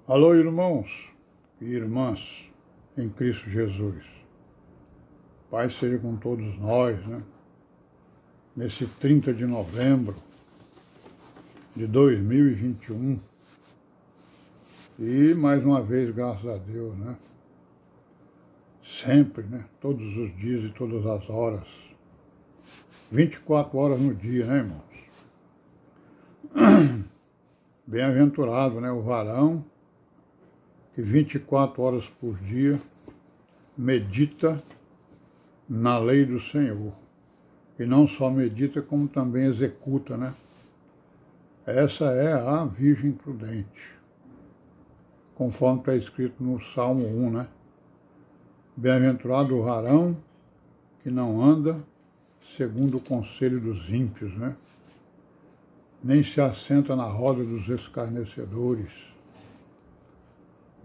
Alô, irmãos e irmãs em Cristo Jesus. Paz seja com todos nós, né? Nesse 30 de novembro de 2021. E mais uma vez, graças a Deus, né? Sempre, né? Todos os dias e todas as horas. 24 horas no dia, né, irmãos? Bem-aventurado, né? O varão que 24 horas por dia medita na lei do Senhor. E não só medita, como também executa, né? Essa é a Virgem prudente, conforme está escrito no Salmo 1, né? Bem-aventurado o varão que não anda segundo o conselho dos ímpios, né? Nem se assenta na roda dos escarnecedores,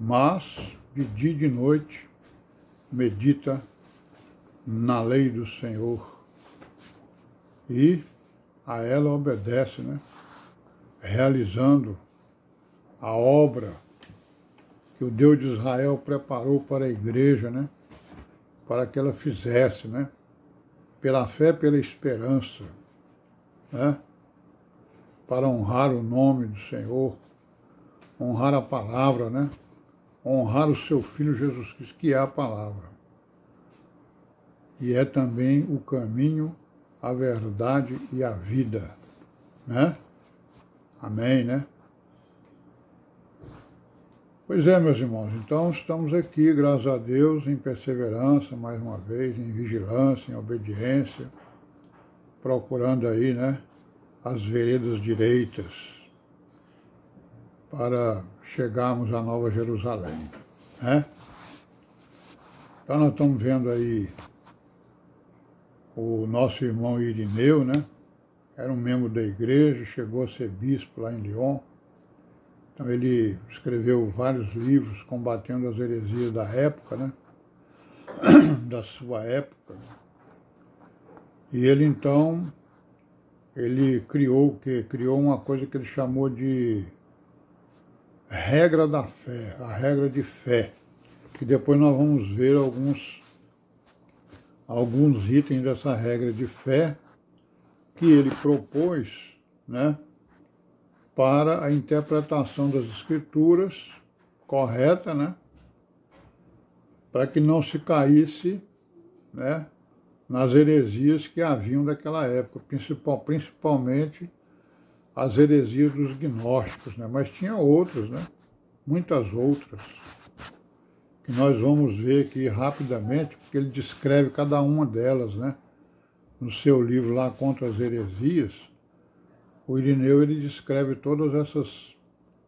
mas de dia e de noite medita na lei do Senhor e a ela obedece, né? Realizando a obra que o Deus de Israel preparou para a igreja, né? Para que ela fizesse, né? Pela fé, pela esperança, né? Para honrar o nome do Senhor, honrar a palavra, né? Honrar o seu Filho Jesus Cristo, que é a palavra. E é também o caminho, a verdade e a vida, né? Amém, né? Pois é, meus irmãos, então estamos aqui, graças a Deus, em perseverança, mais uma vez, em vigilância, em obediência, procurando aí, né, as veredas direitas para chegarmos à Nova Jerusalém, né? Então nós estamos vendo aí o nosso irmão Irineu, né? Era um membro da igreja, chegou a ser bispo lá em Lyon. Então ele escreveu vários livros combatendo as heresias da época, né? Da sua época. E ele então, ele criou o quê? Criou uma coisa que ele chamou de regra da fé, a regra de fé, que depois nós vamos ver alguns itens dessa regra de fé que ele propôs, né, para a interpretação das Escrituras correta, né, para que não se caísse, né, nas heresias que haviam daquela época, principalmente as heresias dos gnósticos, né, mas tinha outras, né, muitas outras, que nós vamos ver aqui rapidamente, porque ele descreve cada uma delas, né, no seu livro lá Contra as Heresias. O Irineu, ele descreve todas essas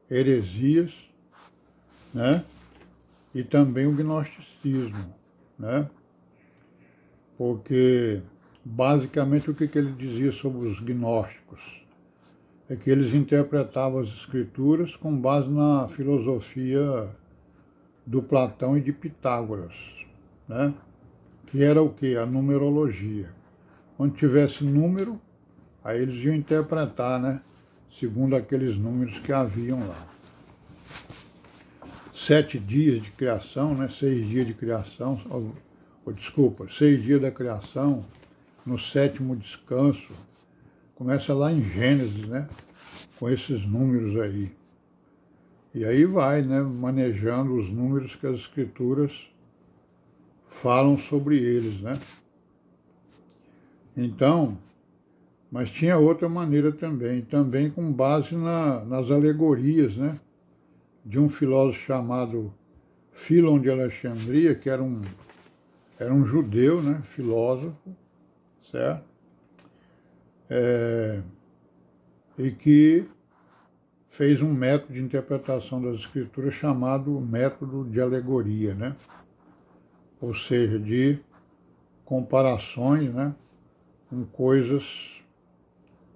heresias, né? E também o gnosticismo, né? Porque, basicamente, o que ele dizia sobre os gnósticos? É que eles interpretavam as escrituras com base na filosofia do Platão e de Pitágoras, né? Que era o quê? A numerologia. Onde tivesse número, aí eles iam interpretar, né? Segundo aqueles números que haviam lá. 7 dias de criação, né? 6 dias de criação, desculpa, 6 dias da criação, no 7º descanso. Começa lá em Gênesis, né? Com esses números aí. E aí vai, né? Manejando os números que as Escrituras falam sobre eles, né? Então, mas tinha outra maneira também com base nas alegorias, né? De um filósofo chamado Filon de Alexandria, que era um judeu, né? Filósofo, certo? E que fez um método de interpretação das Escrituras chamado método de alegoria, né? Ou seja, de comparações, né? Com coisas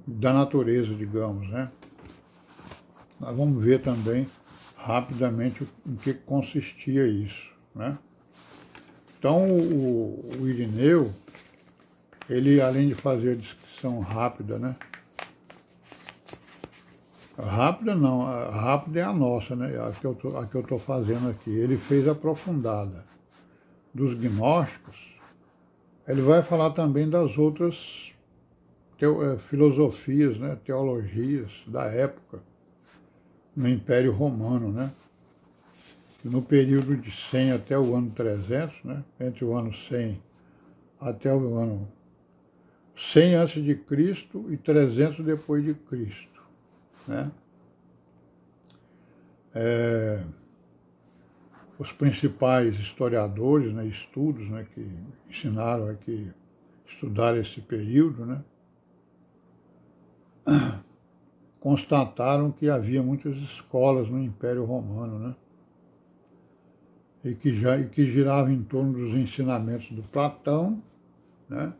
da natureza, digamos, né? Nós vamos ver também rapidamente em que consistia isso, né? Então, o Irineu, ele, além de fazer a descrição rápida, né, Rápida não, a rápida é a nossa, né? A que eu tô fazendo aqui. Ele fez aprofundada dos gnósticos. Ele vai falar também das outras filosofias, né? Teologias da época, no Império Romano, né? No período de 100 até o ano 300, né? Entre o ano 100 até o ano 100 antes de Cristo e 300 depois de Cristo, né? Os principais historiadores, né, estudos, né, que ensinaram aqui, estudar esse período, né, constataram que havia muitas escolas no Império Romano, né, e que girava em torno dos ensinamentos do Platão, né,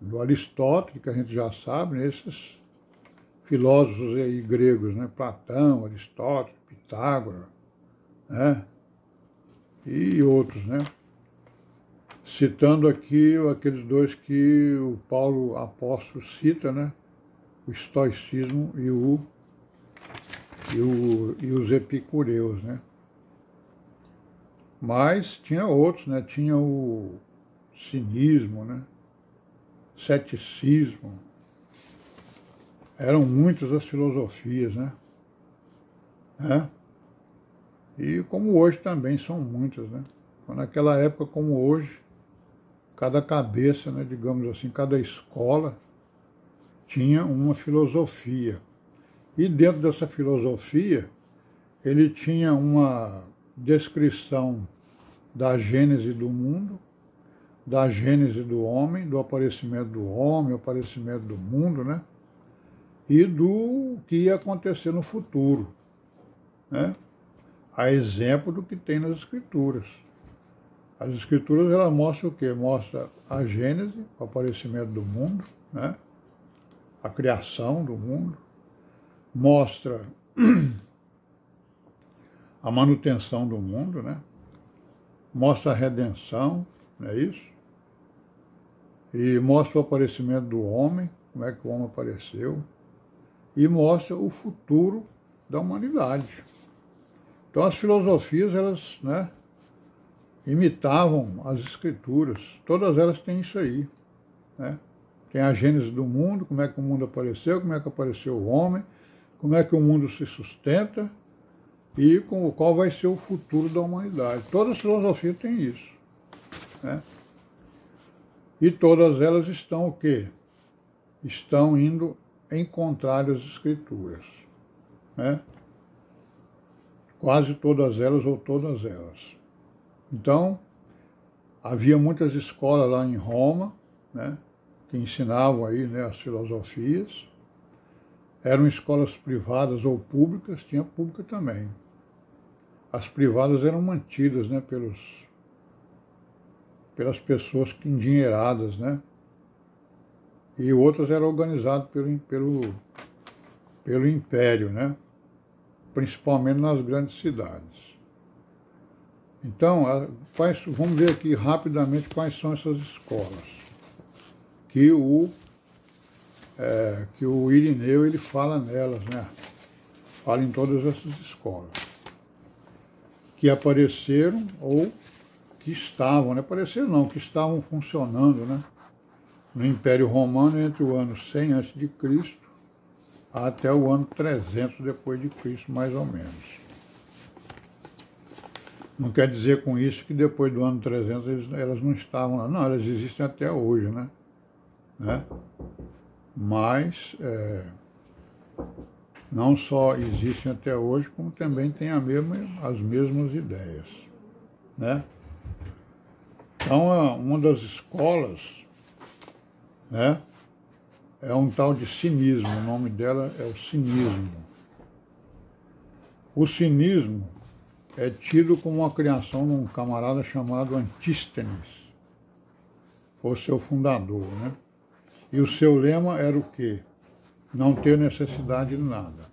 do Aristóteles, que a gente já sabe, né, esses filósofos aí gregos, né, Platão, Aristóteles, Pitágoras, né, e outros, né, citando aqui aqueles dois que o Paulo apóstolo cita, né, o estoicismo e os epicureus, né. Mas tinha outros, né? Tinha o cinismo, né? Ceticismo. Eram muitas as filosofias, né? E como hoje também são muitas, né? Naquela época como hoje, cada cabeça, né, digamos assim, cada escola tinha uma filosofia. E dentro dessa filosofia, ele tinha uma descrição da gênese do mundo, da gênese do homem, do aparecimento do homem, o aparecimento do mundo, né? E do que ia acontecer no futuro, né? A exemplo do que tem nas Escrituras. As Escrituras, elas mostram o quê? Mostra a gênese, o aparecimento do mundo, né? A criação do mundo, mostra a manutenção do mundo, né? Mostra a redenção, não é isso? E mostra o aparecimento do homem, como é que o homem apareceu, e mostra o futuro da humanidade. Então as filosofias, elas, né, imitavam as Escrituras, todas elas têm isso aí, né? Tem a gênese do mundo, como é que o mundo apareceu, como é que apareceu o homem, como é que o mundo se sustenta, e qual vai ser o futuro da humanidade. Todas as filosofias têm isso, né? E todas elas estão o quê? Estão indo em contrário às Escrituras, né? Quase todas elas ou todas elas. Então, havia muitas escolas lá em Roma, né, que ensinavam aí, né, as filosofias. Eram escolas privadas ou públicas, tinha pública também. As privadas eram mantidas, né, pelas pessoas que endinheiradas, né? E outras eram organizadas pelo império, né? Principalmente nas grandes cidades. Então, vamos ver aqui rapidamente quais são essas escolas que o Irineu ele fala nelas, né? Fala em todas essas escolas que apareceram ou que estavam, né? Apareceram não, que estavam funcionando, né? No Império Romano entre o ano 100 a.C. até o ano 300 depois de Cristo, mais ou menos. Não quer dizer com isso que depois do ano 300 elas não estavam lá. Não, elas existem até hoje, né? Mas não só existem até hoje, como também têm as mesmas ideias, né? Então, uma das escolas, né, é um tal de cinismo, o nome dela é o cinismo. O cinismo é tido como uma criação de um camarada chamado Antístenes, foi o seu fundador, né? E o seu lema era o quê? Não ter necessidade de nada.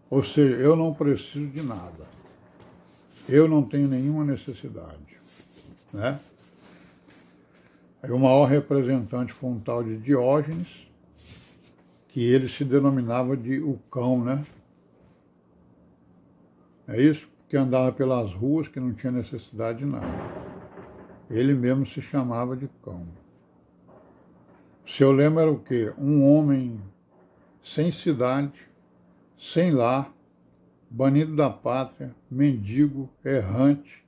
Ou seja, eu não preciso de nada. Eu não tenho nenhuma necessidade, né? Aí o maior representante foi um tal de Diógenes, que ele se denominava de o cão, né? É isso? Que andava pelas ruas, que não tinha necessidade de nada. Ele mesmo se chamava de cão. Seu lema era o quê? Um homem sem cidade, sem lar, banido da pátria, mendigo, errante,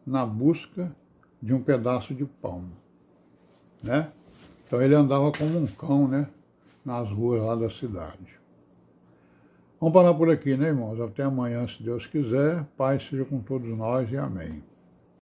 na busca de um pedaço de pão, né? Então ele andava como um cão, né? Nas ruas lá da cidade. Vamos parar por aqui, né, irmãos? Até amanhã, se Deus quiser. Paz seja com todos nós e amém.